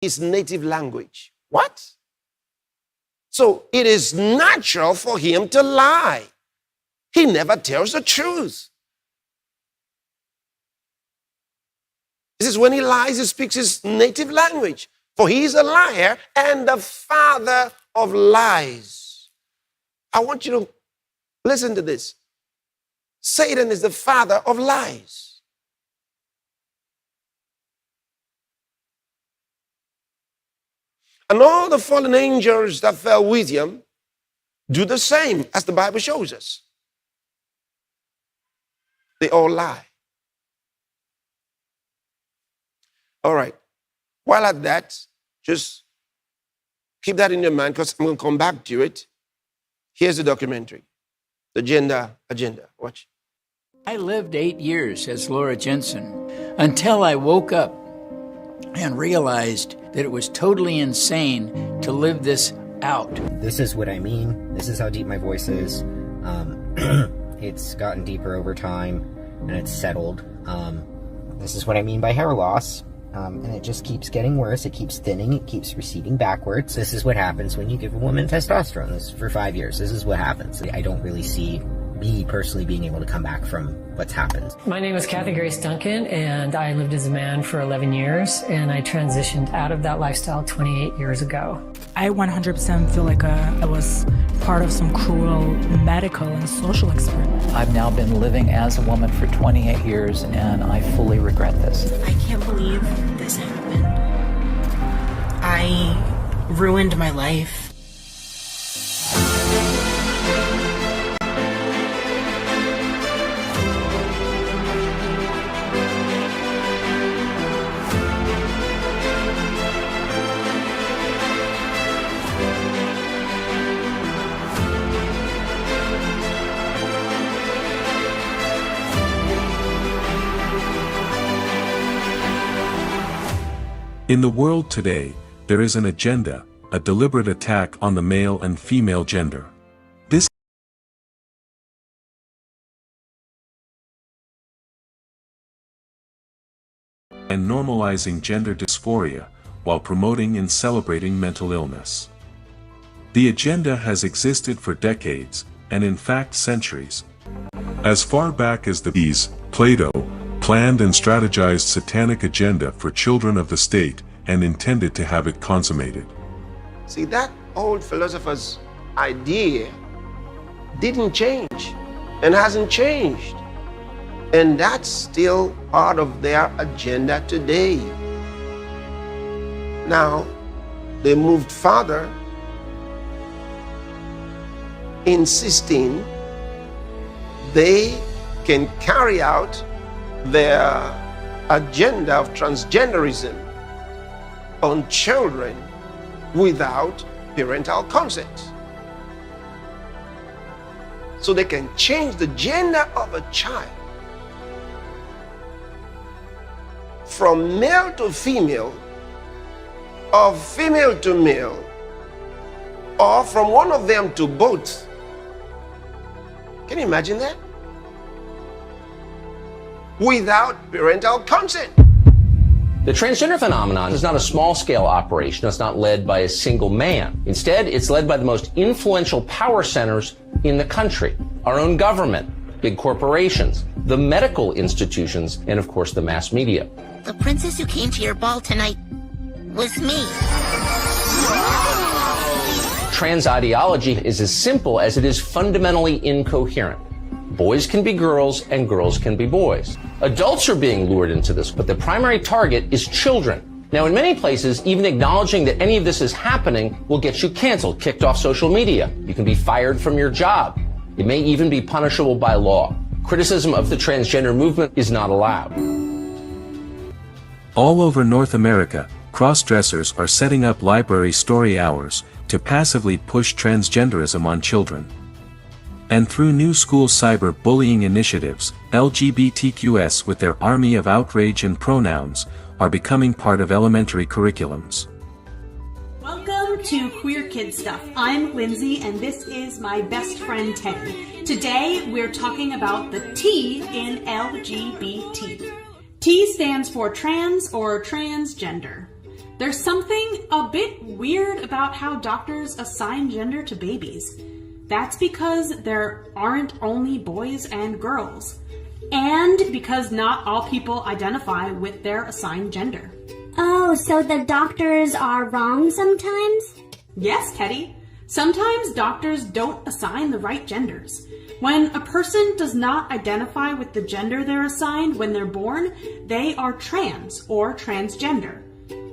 his native language. What? So it is natural for him to lie. He never tells the truth. This is when he lies, he speaks his native language. For he is a liar and the father of lies. I want you to listen to this. Satan is the father of lies. And all the fallen angels that fell with him do the same, as the Bible shows us. They all lie. All right. While at that, just keep that in your mind, because I'm going to come back to it. Here's the documentary, The Gender Agenda. Watch. I lived 8 years as Laura Jensen until I woke up and realized that it was totally insane to live this out. This is what I mean. This is how deep my voice is. It's gotten deeper over time, and it's settled. This is what I mean by hair loss. And it just keeps getting worse. It keeps thinning. It keeps receding backwards. This is what happens when you give a woman testosterone. This is for 5 years. This is what happens. I don't really see me personally being able to come back from what's happened. My name is Kathy Grace Duncan, and I lived as a man for 11 years, and I transitioned out of that lifestyle 28 years ago. I 100% feel like I was part of some cruel medical and social experiment. I've now been living as a woman for 28 years, and I fully regret this. I can't believe this happened. I ruined my life. In the world today, there is an agenda, a deliberate attack on the male and female gender. This and normalizing gender dysphoria, while promoting and celebrating mental illness. The agenda has existed for decades, and in fact centuries. As far back as the Plato planned and strategized satanic agenda for children of the state and intended to have it consummated. See, that old philosopher's idea didn't change and hasn't changed. And that's still part of their agenda today. Now, they moved further, insisting they can carry out their agenda of transgenderism on children without parental consent. So they can change the gender of a child from male to female, or female to male, or from one of them to both. Can you imagine that? Without parental consent. The transgender phenomenon is not a small-scale operation. It's not led by a single man. Instead, it's led by the most influential power centers in the country. Our own government, big corporations, the medical institutions, and of course the mass media. The princess who came to your ball tonight was me. Trans ideology is as simple as it is fundamentally incoherent. Boys can be girls and girls can be boys. Adults are being lured into this, but the primary target is children. Now, in many places, even acknowledging that any of this is happening will get you canceled, kicked off social media. You can be fired from your job. It may even be punishable by law. Criticism of the transgender movement is not allowed. All over North America, cross-dressers are setting up library story hours to passively push transgenderism on children. And through new school cyber bullying initiatives, LGBTQs with their army of outrage and pronouns are becoming part of elementary curriculums. Welcome to Queer Kid Stuff. I'm Lindsay and this is my best friend Ted. Today we're talking about the T in LGBT. T stands for trans or transgender. There's something a bit weird about how doctors assign gender to babies. That's because there aren't only boys and girls, and because not all people identify with their assigned gender. Oh, so the doctors are wrong sometimes? Yes, Teddy. Sometimes doctors don't assign the right genders. When a person does not identify with the gender they're assigned when they're born, they are trans or transgender.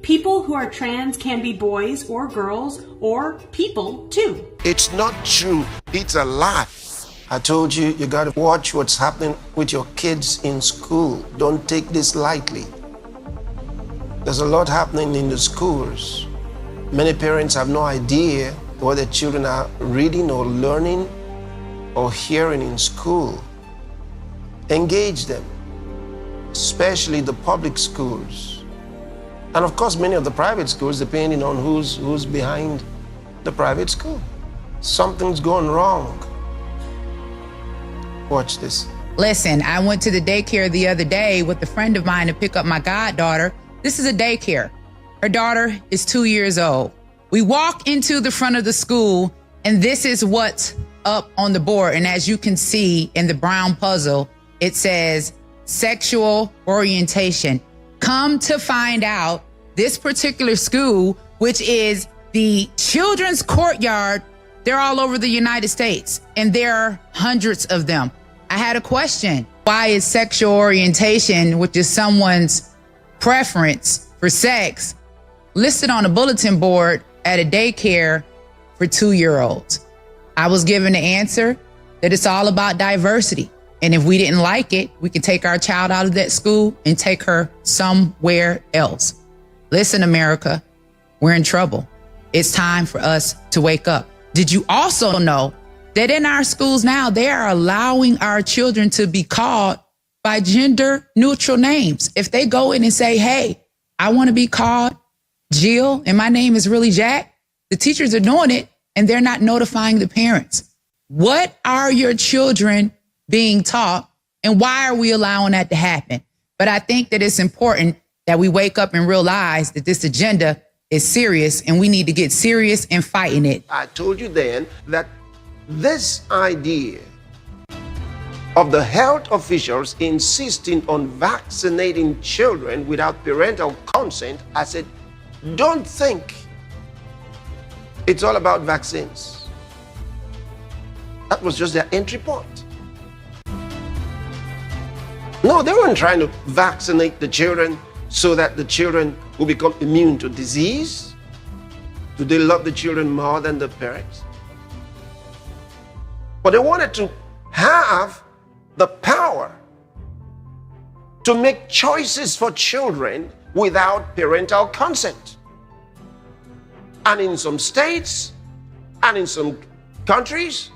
People who are trans can be boys or girls or people too. It's not true. It's a lie. I told you, you got to watch what's happening with your kids in school. Don't take this lightly. There's a lot happening in the schools. Many parents have no idea what their children are reading or learning or hearing in school. Engage them, especially the public schools. And of course, many of the private schools, depending on who's behind the private school. Something's going wrong. Watch this. Listen, I went to the daycare the other day with a friend of mine to pick up my goddaughter. This is a daycare. Her daughter is 2 years old. We walk into the front of the school, and this is what's up on the board. And as you can see in the brown puzzle, it says sexual orientation. Come to find out, this particular school, which is the children's courtyard, they're all over the United States, and there are hundreds of them. I had a question. Why is sexual orientation, which is someone's preference for sex, listed on a bulletin board at a daycare for 2-year-olds? I was given the answer that it's all about diversity. And if we didn't like it, we could take our child out of that school and take her somewhere else. Listen, America, we're in trouble. It's time for us to wake up. Did you also know that in our schools now, they are allowing our children to be called by gender neutral names? If they go in and say, hey, I want to be called Jill and my name is really Jack, the teachers are doing it and they're not notifying the parents. What are your children being taught, and why are we allowing that to happen? But I think that it's important that we wake up and realize that this agenda is serious and we need to get serious in fighting it. I told you then that this idea of the health officials insisting on vaccinating children without parental consent, I said, don't think it's all about vaccines. That was just their entry point. No, they weren't trying to vaccinate the children so that the children will become immune to disease. Do they love the children more than the parents? But they wanted to have the power to make choices for children without parental consent. And in some states and in some countries,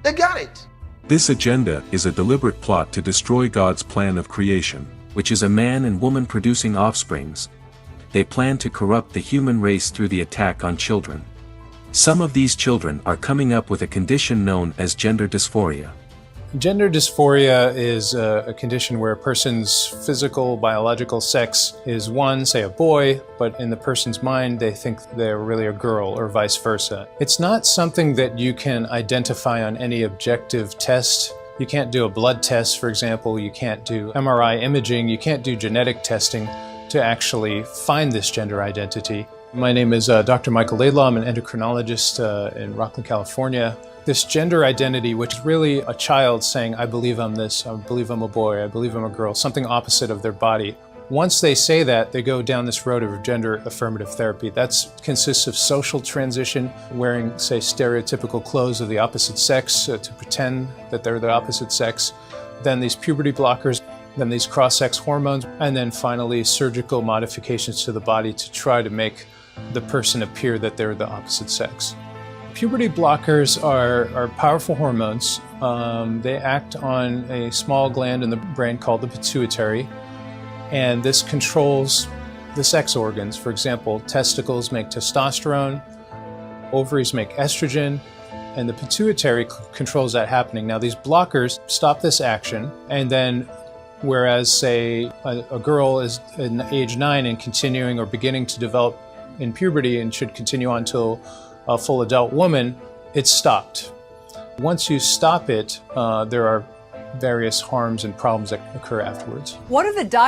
they got it. This agenda is a deliberate plot to destroy God's plan of creation, which is a man and woman producing offsprings. They plan to corrupt the human race through the attack on children. Some of these children are coming up with a condition known as gender dysphoria. Gender dysphoria is a condition where a person's physical, biological sex is one, say a boy, but in the person's mind they think they're really a girl or vice versa. It's not something that you can identify on any objective test. You can't do a blood test, for example. You can't do MRI imaging. You can't do genetic testing to actually find this gender identity. My name is Dr. Michael Laidlaw. I'm an endocrinologist in Rockland, California. This gender identity, which is really a child saying, I believe I'm this, I believe I'm a boy, I believe I'm a girl, something opposite of their body. Once they say that, they go down this road of gender affirmative therapy. That consists of social transition, wearing, say, stereotypical clothes of the opposite sex to pretend that they're the opposite sex, then these puberty blockers, then these cross-sex hormones, and then finally surgical modifications to the body to try to make the person appear that they're the opposite sex. Puberty blockers are powerful hormones. They act on a small gland in the brain called the pituitary, and this controls the sex organs. For example, testicles make testosterone, ovaries make estrogen, and the pituitary controls that happening. Now, these blockers stop this action, and then Whereas, say, a girl is in age 9 and continuing or beginning to develop in puberty and should continue on until a full adult woman, it's stopped. Once you stop it, there are various harms and problems that occur afterwards. What are the